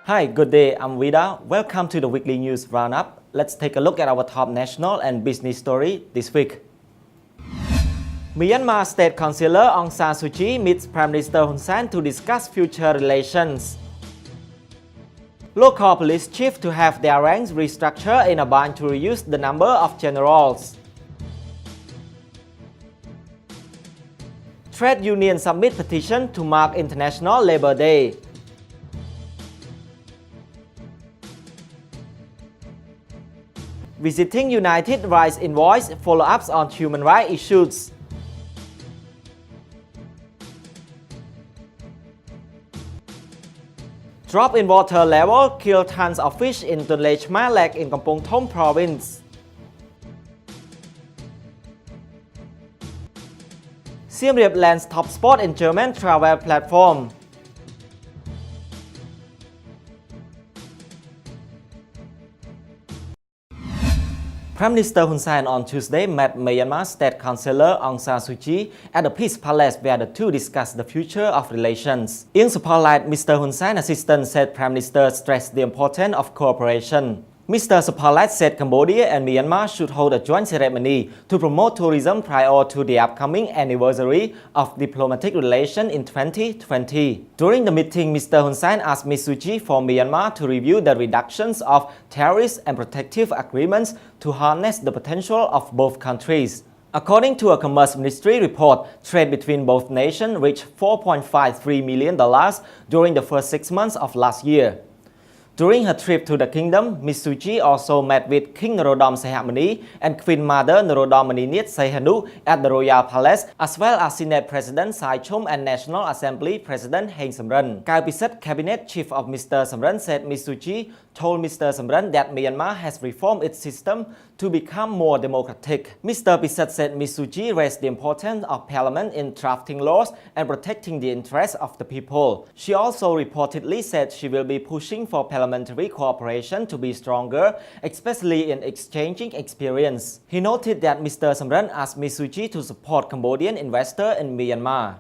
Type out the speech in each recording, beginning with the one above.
Hi, good day. I'm Vida. Welcome to the weekly news roundup. Let's take a look at our top national and business story this week. Myanmar State Councillor Aung San Suu Kyi meets Prime Minister Hun Sen to discuss future relations. Local police chief to have their ranks restructured in a bind to reduce the number of generals. Trade union submit petition to mark International Labour Day. Visiting United Rights Envoys follow-ups on human rights issues. Drop in water level kill tons of fish in Tonle Chma Lake in Kampong Thom province. Siem Reap lands top spot in German travel platform. Prime Minister Hun Sen on Tuesday met Myanmar State Councillor Aung San Suu Kyi at the Peace Palace where the two discussed the future of relations. In spotlight, Mr. Hun Sen's assistant said Prime Minister stressed the importance of cooperation. Mr. Spotlight said Cambodia and Myanmar should hold a joint ceremony to promote tourism prior to the upcoming anniversary of diplomatic relations in 2020. During the meeting, Mr. Hun Sen asked Ms. Suu Kyi for Myanmar to review the reductions of tariffs and protective agreements to harness the potential of both countries. According to a Commerce Ministry report, trade between both nations reached $4.53 million during the first 6 months of last year. During her trip to the kingdom, Ms. Suu Kyi also met with King Norodom Sihamoni and Queen Mother Norodom Maniniet Sihanouk at the Royal Palace, as well as Senate President Sai Chum and National Assembly President Heng Samrin. Cabinet Cabinet Chief of Mr. Samrin said Ms. Suu Kyi told Mr. Samrin that Myanmar has reformed its system to become more democratic. Mr. Pisat said Ms. Suu Kyi raised the importance of parliament in drafting laws and protecting the interests of the people. She also reportedly said she will be pushing for parliamentary cooperation to be stronger, especially in exchanging experience. He noted that Mr. Samrin asked Ms. Suu Kyi to support Cambodian investors in Myanmar.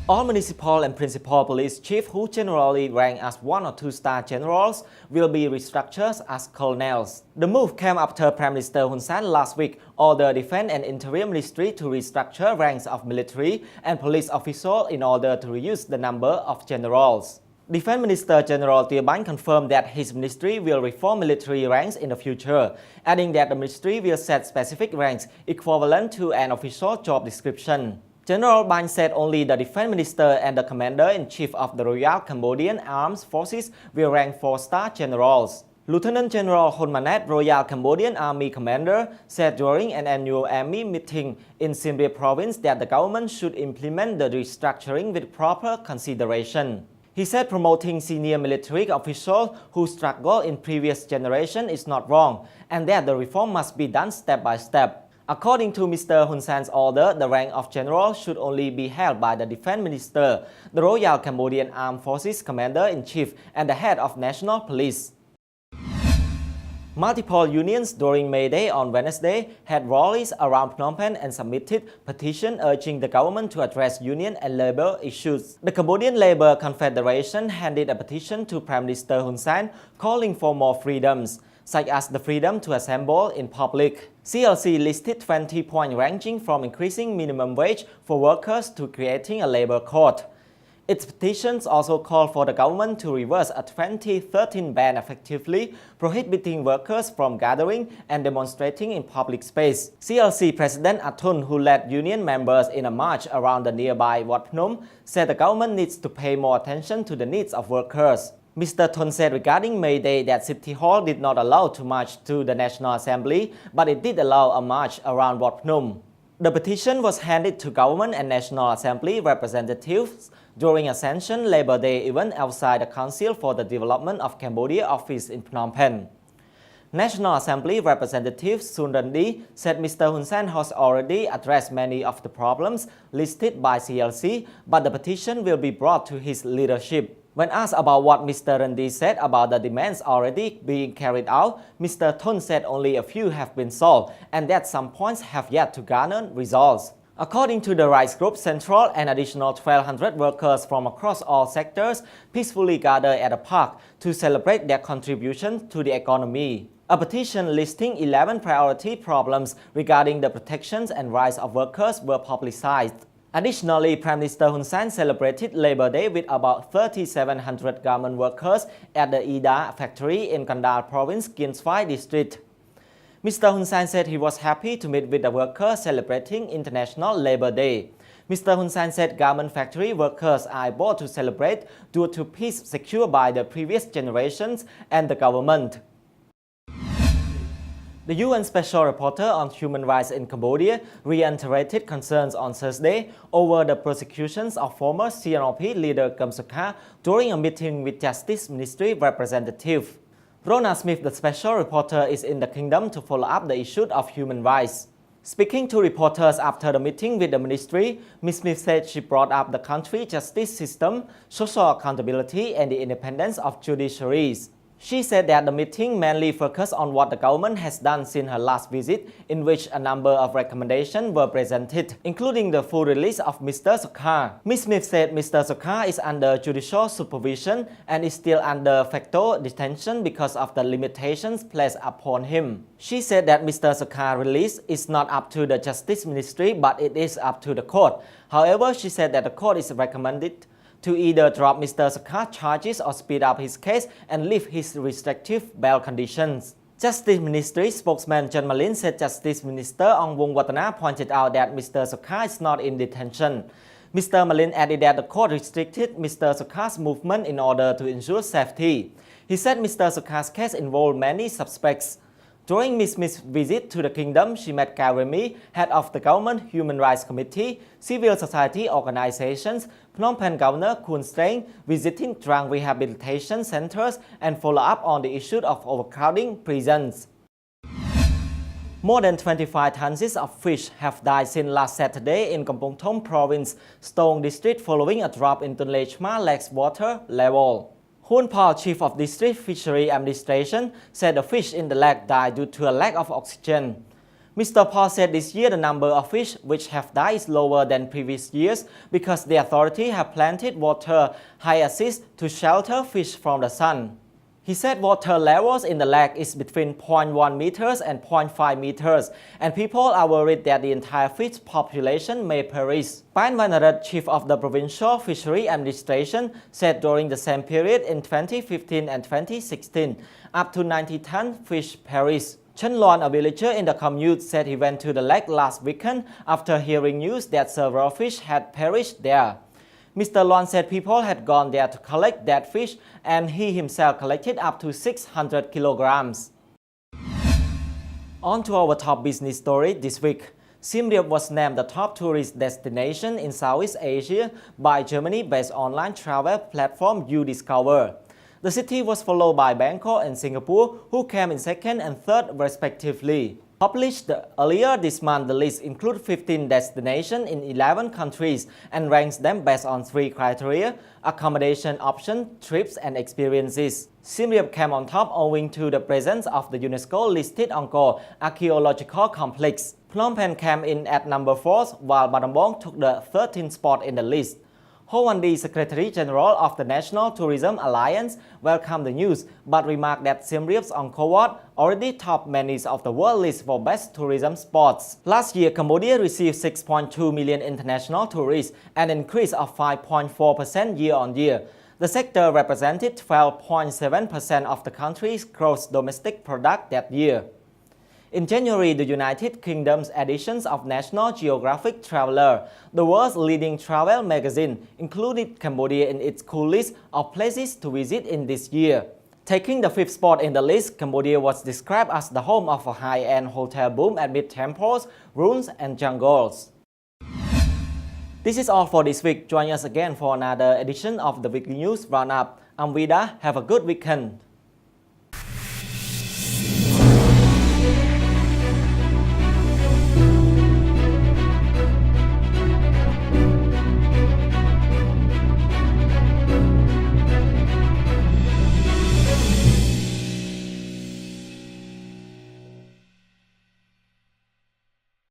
All municipal and principal police chiefs who generally rank as 1 or 2-star generals will be restructured as colonels. The move came after Prime Minister Hun Sen last week ordered Defense and Interior Ministry to restructure ranks of military and police officials in order to reduce the number of generals. Defense Minister General Tia Banh confirmed that his ministry will reform military ranks in the future, adding that the ministry will set specific ranks equivalent to an official job description. General Banh said only the Defense Minister and the Commander-in-Chief of the Royal Cambodian Armed Forces will rank 4-star generals. Lieutenant General Hun Manet, Royal Cambodian Army Commander, said during an annual army meeting in Siem Reap province that the government should implement the restructuring with proper consideration. He said promoting senior military officials who struggled in previous generation is not wrong, and that the reform must be done step by step. According to Mr. Hun Sen's order, the rank of general should only be held by the Defense Minister, the Royal Cambodian Armed Forces Commander-in-Chief, and the head of National Police. Multiple unions during May Day on Wednesday had rallies around Phnom Penh and submitted petitions urging the government to address union and labor issues. The Cambodian Labour Confederation handed a petition to Prime Minister Hun Sen calling for more freedoms, such as the freedom to assemble in public. CLC listed 20 points ranging from increasing minimum wage for workers to creating a labor court. Its petitions also call for the government to reverse a 2013 ban effectively prohibiting workers from gathering and demonstrating in public space. CLC President Atun, who led union members in a march around the nearby Wat Phnom, said the government needs to pay more attention to the needs of workers. Mr. Thun said regarding May Day that City Hall did not allow to march to the National Assembly, but it did allow a march around Wat Phnom. The petition was handed to Government and National Assembly representatives during a sanctioned Labor Day event outside the Council for the Development of Cambodia office in Phnom Penh. National Assembly Representative Sunrandi said Mr. Hun Sen has already addressed many of the problems listed by CLC, but the petition will be brought to his leadership. When asked about what Mr. Randi said about the demands already being carried out, Mr. Thun said only a few have been solved and that some points have yet to garner results. According to the rights group Central, an additional 1,200 workers from across all sectors peacefully gathered at a park to celebrate their contribution to the economy. A petition listing 11 priority problems regarding the protections and rights of workers were publicized. Additionally, Prime Minister Hun Sen celebrated Labor Day with about 3,700 garment workers at the Ida factory in Kandal Province, Gin Svai district. Mr. Hun Sen said he was happy to meet with the workers celebrating International Labor Day. Mr. Hun Sen said garment factory workers are able to celebrate due to peace secured by the previous generations and the government. The UN Special Rapporteur on Human Rights in Cambodia reiterated concerns on Thursday over the persecutions of former CNRP leader Kem Sokha during a meeting with Justice Ministry representative. Rona Smith, the Special Reporter, is in the kingdom to follow up the issue of human rights. Speaking to reporters after the meeting with the ministry, Ms. Smith said she brought up the country's justice system, social accountability, and the independence of judiciaries. She said that the meeting mainly focused on what the government has done since her last visit, in which a number of recommendations were presented, including the full release of Mr. Sokha. Ms. Smith said Mr. Sokha is under judicial supervision and is still under facto detention because of the limitations placed upon him. She said that Mr. Sokha's release is not up to the Justice Ministry, but it is up to the court. However, she said that the court is recommended to either drop Mr. Sokha's charges or speed up his case and lift his restrictive bail conditions. Justice Ministry spokesman John Malin said Justice Minister Ong Wong Watana pointed out that Mr. Sokha is not in detention. Mr. Malin added that the court restricted Mr. Sokha's movement in order to ensure safety. He said Mr. Sokha's case involved many suspects. During Ms. Smith's visit to the kingdom, she met Karemi, head of the Government Human Rights Committee, civil society organizations, Phnom Penh Governor Khun Streng, visiting drug rehabilitation centers, and follow up on the issue of overcrowding prisons. More than 25 tons of fish have died since last Saturday in Kampong Thom Province, Stone District, following a drop in Tonle Chma Lake's water level. Hun Paul, Chief of District Fishery Administration, said the fish in the lake died due to a lack of oxygen. Mr. Paul said this year the number of fish which have died is lower than previous years because the authority have planted water hyacinths to shelter fish from the sun. He said water levels in the lake is between 0.1 meters and 0.5 meters, and people are worried that the entire fish population may perish. Pan Vanarat, Chief of the Provincial Fishery Administration, said during the same period in 2015 and 2016, up to 90 tons fish perished. Chen Lon, a villager in the commune, said he went to the lake last weekend after hearing news that several fish had perished there. Mr. Lon said people had gone there to collect dead fish, and he himself collected up to 600 kilograms. On to our top business story this week. Siem Reap was named the top tourist destination in Southeast Asia by Germany-based online travel platform YouDiscover. The city was followed by Bangkok and Singapore, who came in second and third respectively. Published earlier this month, the list includes 15 destinations in 11 countries and ranks them based on 3 criteria: accommodation option, trips, and experiences. Siem Reap came on top owing to the presence of the UNESCO-listed Angkor archaeological complex. Phnom Penh came in at number 4, while Battambang took the 13th spot in the list. Ho Wan Di, Secretary General of the National Tourism Alliance, welcomed the news, but remarked that Siem Reap's Angkor Wat already topped many of the world list for best tourism spots. Last year, Cambodia received 6.2 million international tourists, an increase of 5.4% year-on-year. The sector represented 12.7% of the country's gross domestic product that year. In January, the United Kingdom's editions of National Geographic Traveler, the world's leading travel magazine, included Cambodia in its cool list of places to visit in this year. Taking the 5th spot in the list, Cambodia was described as the home of a high-end hotel boom amid temples, ruins, and jungles. This is all for this week. Join us again for another edition of the Weekly News Roundup. I'm Vida. Have a good weekend.